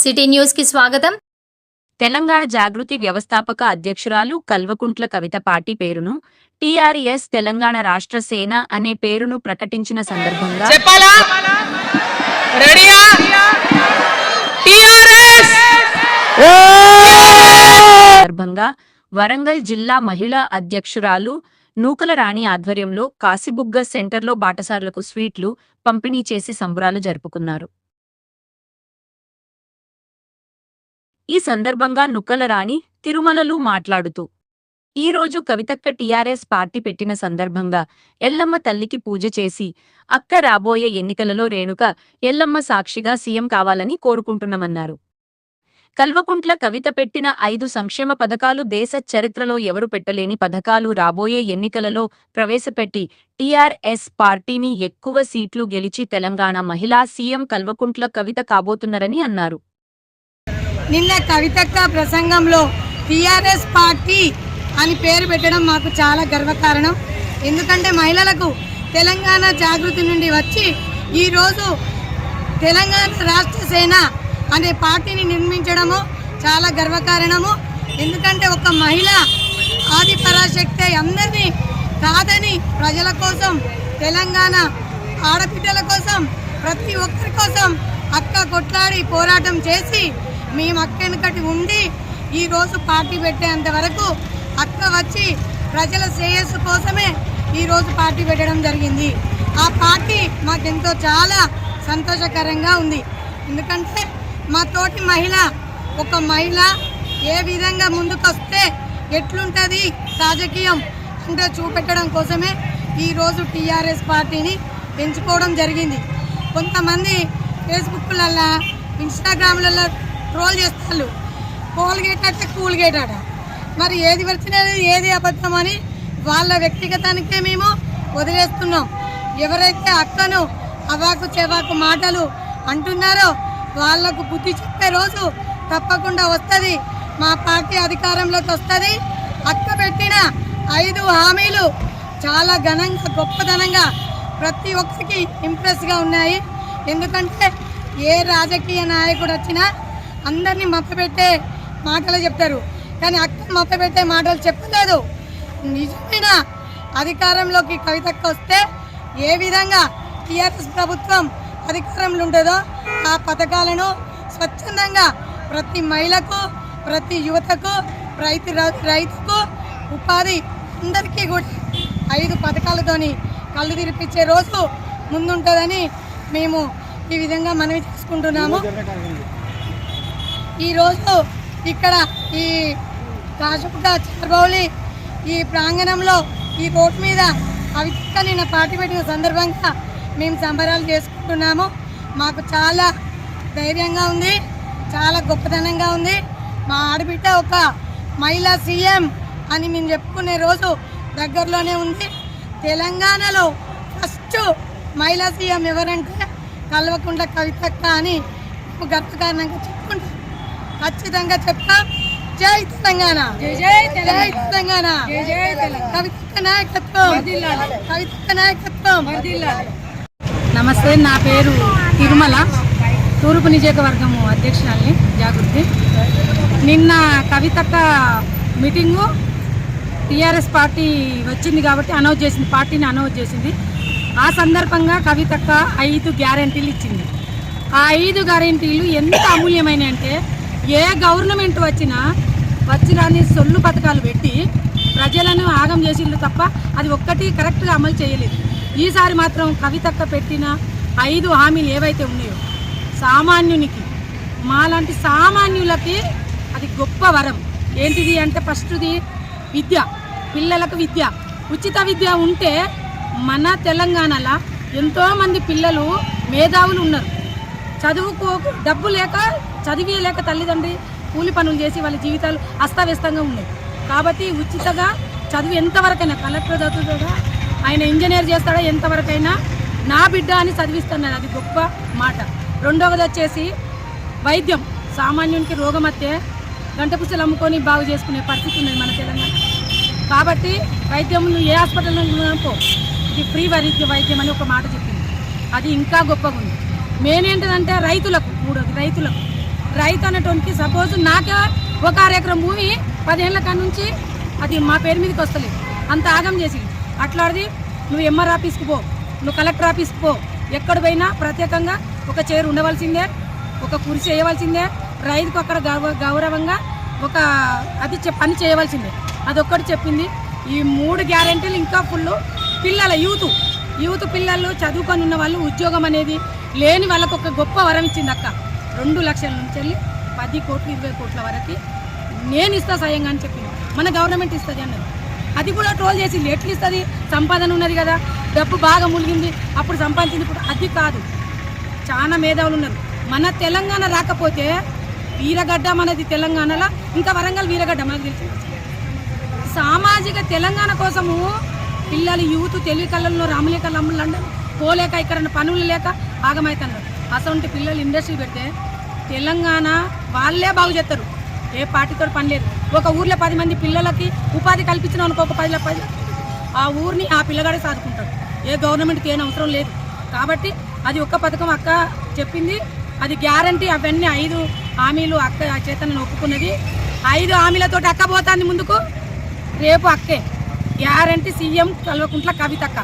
City news కి స్వాగతం. తెలంగాణ జాగృతి వ్యవస్థాపక అధ్యక్షురాలు కల్వకుంట్ల కవిత పార్టీ పేరును టీఆర్ఎస్ తెలంగాణ రాష్ట్ర సేన అనే పేరును ప్రకటించిన సందర్భంగా వరంగల్ జిల్లా మహిళా అధ్యక్షురాలు నూకల రాణి ఆధ్వర్యంలో కాశీబుగ్గ సెంటర్లో బాటసారులకు స్వీట్లు పంపిణీ చేసి సంబరాలు జరుపుకున్నారు. ఈ సందర్భంగా నూకల రాణి తిరుమలలు మాట్లాడుతూ, ఈరోజు కవితక్క టీఆర్ఎస్ పార్టీ పెట్టిన సందర్భంగా ఎల్లమ్మ తల్లికి పూజ చేసి అక్క రాబోయే ఎన్నికలలో రేణుక ఎల్లమ్మ సాక్షిగా సీఎం కావాలని కోరుకుంటున్నామన్నారు. కల్వకుంట్ల కవిత పెట్టిన 5 సంక్షేమ పథకాలు దేశ చరిత్రలో ఎవరు పెట్టలేని పథకాలు రాబోయే ఎన్నికలలో ప్రవేశపెట్టి టీఆర్ఎస్ పార్టీని ఎక్కువ సీట్లు గెలిచి తెలంగాణ మహిళా సీఎం కల్వకుంట్ల కవిత కాబోతున్నారని అన్నారు. నిన్న కవితక్క ప్రసంగంలో టీఆర్ఎస్ పార్టీ అని పేరు పెట్టడం మాకు చాలా గర్వకారణం. ఎందుకంటే మహిళలకు తెలంగాణ జాగృతి నుండి వచ్చి ఈరోజు తెలంగాణ రాష్ట్ర సేన అనే పార్టీని నిర్మించడము చాలా గర్వకారణము. ఎందుకంటే ఒక మహిళ ఆది పరాశక్తి అందరినీ కాదని ప్రజల కోసం, తెలంగాణ ఆడబిడ్డల కోసం, ప్రతి ఒక్కరి కోసం అక్క కొట్లాడి పోరాటం చేసి మేము అక్క వెనుకటి ఉండి ఈరోజు పార్టీ పెట్టేంత వరకు అక్క వచ్చి ప్రజల శ్రేయస్సు కోసమే ఈరోజు పార్టీ పెట్టడం జరిగింది. ఆ పార్టీ మాకెంతో చాలా సంతోషకరంగా ఉంది. ఎందుకంటే మా తోటి మహిళ, ఒక మహిళ ఏ విధంగా ముందుకొస్తే ఎట్లుంటుంది రాజకీయం అంటే చూపెట్టడం కోసమే ఈరోజు టీఆర్ఎస్ పార్టీని ఎంచుకోవడం జరిగింది. కొంతమంది ఫేస్బుక్లల్లో, ఇన్స్టాగ్రామ్లలో ట్రోల్ చేస్తారు. కోల్గేట్ అంటే కూల్గేట్ అట. మరి ఏది వచ్చినది ఏది అబద్ధం అని వాళ్ళ వ్యక్తిగతానికే మేము వదిలేస్తున్నాం. ఎవరైతే అక్కను అవాకు చెవాకు మాటలు అంటున్నారో వాళ్లకు బుద్ధి చెప్పే రోజు తప్పకుండా వస్తుంది. మా పార్టీ అధికారంలోకి వస్తుంది. అక్క పెట్టిన 5 హామీలు చాలా ఘనంగా, గొప్పదనంగా ప్రతి ఒక్కరికి ఇంప్రెస్గా ఉన్నాయి. ఎందుకంటే ఏ రాజకీయ నాయకుడు వచ్చినా అందరినీ మభ్యపెట్టే మాటలు చెప్తారు, కానీ అక్క మభ్యపెట్టే మాటలు చెప్పలేదు. నిజమైన అధికారంలోకి కవితక్క వస్తే ఏ విధంగా టీఆర్ఎస్ ప్రభుత్వం అధికారంలో ఉంటుందో ఆ పథకాలను స్వచ్ఛందంగా ప్రతి మహిళకు, ప్రతి యువతకు, రైతుకు, ఉపాధి అందరికీ కూడా 5 పథకాలతోని కళ్ళు తిరిపించే రోజు ముందుంటుందని మేము ఈ విధంగా మనవి చేసుకుంటున్నాము. ఈరోజు ఇక్కడ ఈ కాశపుట చార్బౌలి ఈ ప్రాంగణంలో ఈ రోడ్ మీద కవితక్క నిన్న పార్టీ పెట్టిన సందర్భంగా మేము సంబరాలు చేసుకుంటున్నాము. మాకు చాలా ధైర్యంగా ఉంది, చాలా గొప్పతనంగా ఉంది. మా ఆడబిడ్డ ఒక మహిళా సీఎం అని మేము చెప్పుకునే రోజు దగ్గరలోనే ఉంది. తెలంగాణలో ఫస్ట్ మహిళా సీఎం ఎవరంటే కల్వకుంట్ల కవితక్క అని గర్వకారణంగా చెప్పుకుంటాం. ఖచ్చితంగా చెప్తాం. జై తెలంగాణ, జై తెలంగాణ, కవితక్క నాయకత్వం, కవితక్క నాయకత్వం. నమస్తే, నా పేరు తిరుమల, తూర్పు నియోజకవర్గము అధ్యక్షురాలిని జాగృతి. నిన్న కవితక్క మీటింగు టీఆర్ఎస్ పార్టీ వచ్చింది కాబట్టి అనౌన్స్ చేసింది, పార్టీని అనౌన్స్ చేసింది. ఆ సందర్భంగా కవితక్క 5 గ్యారెంటీలు ఇచ్చింది. ఆ 5 గ్యారెంటీలు ఎంత అమూల్యమైన అంటే ఏ గవర్నమెంట్ వచ్చిరాని సొల్లు పథకాలు పెట్టి ప్రజలను ఆగం చేసిండ్రు తప్ప అది ఒక్కటి కరెక్ట్గా అమలు చేయలేదు. ఈసారి మాత్రం కవితక్క పెట్టిన 5 హామీలు ఏవైతే ఉన్నాయో సామాన్యునికి, మాలాంటి సామాన్యులకి అది గొప్ప వరం. ఏంటిది అంటే ఫస్ట్ది విద్య, పిల్లలకు విద్య, ఉచిత విద్య ఉంటే మన తెలంగాణలో ఎంతోమంది పిల్లలు మేధావులు ఉన్నారు. చదువుకో డబ్బు లేక, చదివేయలేక తల్లిదండ్రి కూలి పనులు చేసి వాళ్ళ జీవితాలు అస్తవ్యస్తంగా ఉన్నాయి. కాబట్టి ఉచితంగా చదువు ఎంతవరకైనా, కలెక్టర్ చదువుతాడా, ఆయన ఇంజనీర్ చేస్తాడా, ఎంతవరకైనా నా బిడ్డ అని చదివిస్తున్నారు. అది గొప్ప మాట. రెండవది వచ్చేసి వైద్యం. సామాన్యునికి రోగం వస్తే గంట పుస్తలు అమ్ముకొని బాగు చేసుకునే పరిస్థితి ఉన్నది మన తెలంగాణ. కాబట్టి వైద్యం ఏ హాస్పిటల్ పో, ఇది ఫ్రీ వైద్యం అని ఒక మాట చెప్పింది. అది ఇంకా గొప్పగా ఉంది. మెయిన్ ఏంటంటే రైతులకు, రైతులకు రైతు అనేటువంటి సపోజ్ నాకే ఒక 6 ఎకరం భూమి 10 ఏళ్ళ కాడ నుంచి అది మా పేరు మీదకి వస్తలేదు, అంత ఆగం చేసి. అట్లాంటిది నువ్వు ఎంఆర్ ఆఫీస్కి పో, నువ్వు కలెక్టర్ ఆఫీస్కి పో, ఎక్కడ పోయినా ప్రత్యేకంగా ఒక చైర్ ఉండవలసిందే, ఒక కుర్చీ చేయవలసిందే, రైతుకు అక్కడ గౌరవంగా ఒక అది పని చేయవలసిందే. అదొక్కటి చెప్పింది. ఈ 3 గ్యారెంటీలు ఇంకా ఫుల్. పిల్లల యూత్ పిల్లలు చదువుకొని ఉన్న వాళ్ళు ఉద్యోగం అనేది లేని వాళ్ళకు ఒక గొప్ప వరం ఇచ్చింది అక్క. 2 లక్షల నుంచి వెళ్ళి 10 కోట్లు 20 కోట్ల వరకు నేను ఇస్తా స్వయంగా అని చెప్పింది. మన గవర్నమెంట్ ఇస్తుంది అన్నది. అది కూడా ట్రోల్ చేసి ఎట్లు ఇస్తుంది, సంపాదన ఉన్నది కదా, డబ్బు బాగా ములిగింది, అప్పుడు సంపాదించింది. ఇప్పుడు అది కాదు, చాలా మేధావులు ఉన్నారు. మన తెలంగాణ రాకపోతే వీరగడ్డ మనది తెలంగాణలో, ఇంకా వరంగల్ వీరగడ్డ మనకు తెలిసి. సామాజిక తెలంగాణ కోసము పిల్లలు యూత్ తెలివి కళ్ళల్లో రాములేక లండన్ పోలేక ఇక్కడ పనులు లేక ఆగమవుతున్నారు. అసలు పిల్లలు ఇండస్ట్రీ పెడితే తెలంగాణ వాళ్ళే బాగు చేస్తారు. ఏ పార్టీతో పని లేదు. ఒక ఊర్లో 10 మంది పిల్లలకి ఉపాధి కల్పించిన అనుకో, ఒక 10 ఆ ఊరిని ఆ పిల్లగాడే సాదుకుంటాడు. ఏ గవర్నమెంట్కి ఏం అవసరం లేదు. కాబట్టి అది ఒక్క పథకం అక్క చెప్పింది. అది గ్యారంటీ. అవన్నీ 5 హామీలు అక్క చేతనని ఒప్పుకున్నది. 5 హామీలతోటి అక్క పోతుంది ముందుకు. రేపు అక్కే గ్యారంటీ. సీఎం కల్వకుంట్ల కవితక్క.